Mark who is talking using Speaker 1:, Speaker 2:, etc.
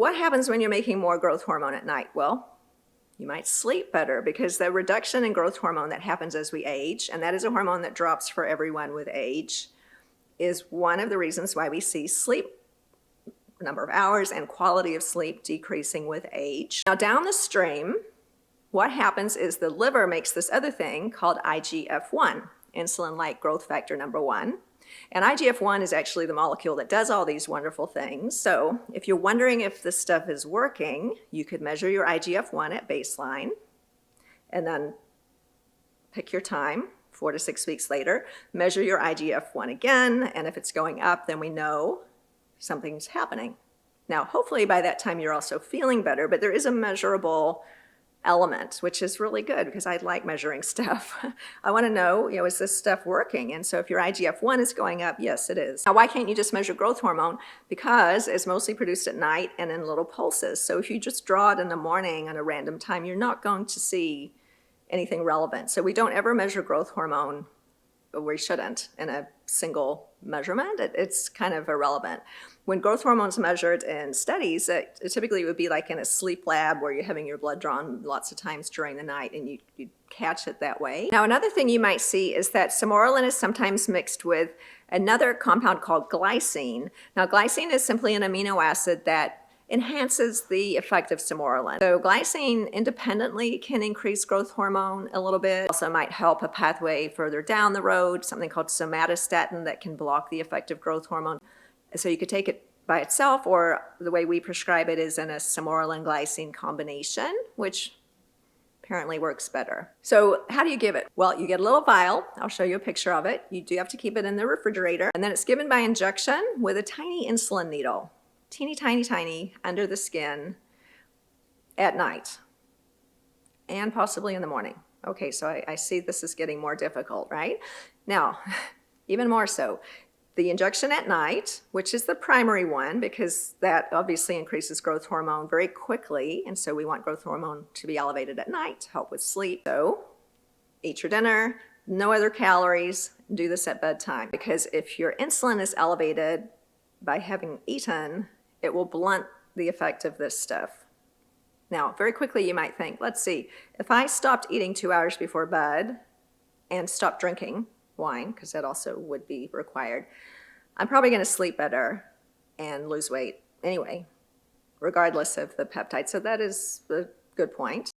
Speaker 1: what happens when you're making more growth hormone at night? Well, you might sleep better because the reduction in growth hormone that happens as we age, and that is a hormone that drops for everyone with age, is one of the reasons why we see sleep number of hours and quality of sleep decreasing with age. Now down the stream, what happens is the liver makes this other thing called IGF-1, insulin-like growth factor number 1. And IGF-1 is actually the molecule that does all these wonderful things. So if you're wondering if this stuff is working, you could measure your IGF-1 at baseline and then pick your time, 4 to 6 weeks later, measure your IGF-1 again, and if it's going up, then we know something's happening. Now, hopefully by that time you're also feeling better, but there is a measurable element, which is really good because I like measuring stuff. I want to know, is this stuff working? And so if your IGF-1 is going up, yes, it is. Now, why can't you just measure growth hormone? Because it's mostly produced at night and in little pulses. So if you just draw it in the morning on a random time, you're not going to see anything relevant. So we don't ever measure growth hormone, or we shouldn't, in a single measurement. It's kind of irrelevant. When growth hormone's measured in studies, it typically would be like in a sleep lab where you're having your blood drawn lots of times during the night and you catch it that way. Now, another thing you might see is that Somarulin is sometimes mixed with another compound called glycine. Now, glycine is simply an amino acid that enhances the effect of Somarulin. So glycine independently can increase growth hormone a little bit. Also might help a pathway further down the road, something called somatostatin that can block the effect of growth hormone. So you could take it by itself, or the way we prescribe it is in a Somarulin glycine combination, which apparently works better. So how do you give it? Well, you get a little vial. I'll show you a picture of it. You do have to keep it in the refrigerator. And then it's given by injection with a tiny insulin needle. Teeny, tiny, tiny, under the skin at night and possibly in the morning. Okay, so I see this is getting more difficult, right? Now, even more so, the injection at night, which is the primary one because that obviously increases growth hormone very quickly, and so we want growth hormone to be elevated at night to help with sleep. So eat your dinner, no other calories, do this at bedtime, because if your insulin is elevated by having eaten, it will blunt the effect of this stuff. Now, very quickly you might think, let's see, if I stopped eating 2 hours before bed and stopped drinking wine, because that also would be required, I'm probably going to sleep better and lose weight anyway, regardless of the peptide. So that is a good point.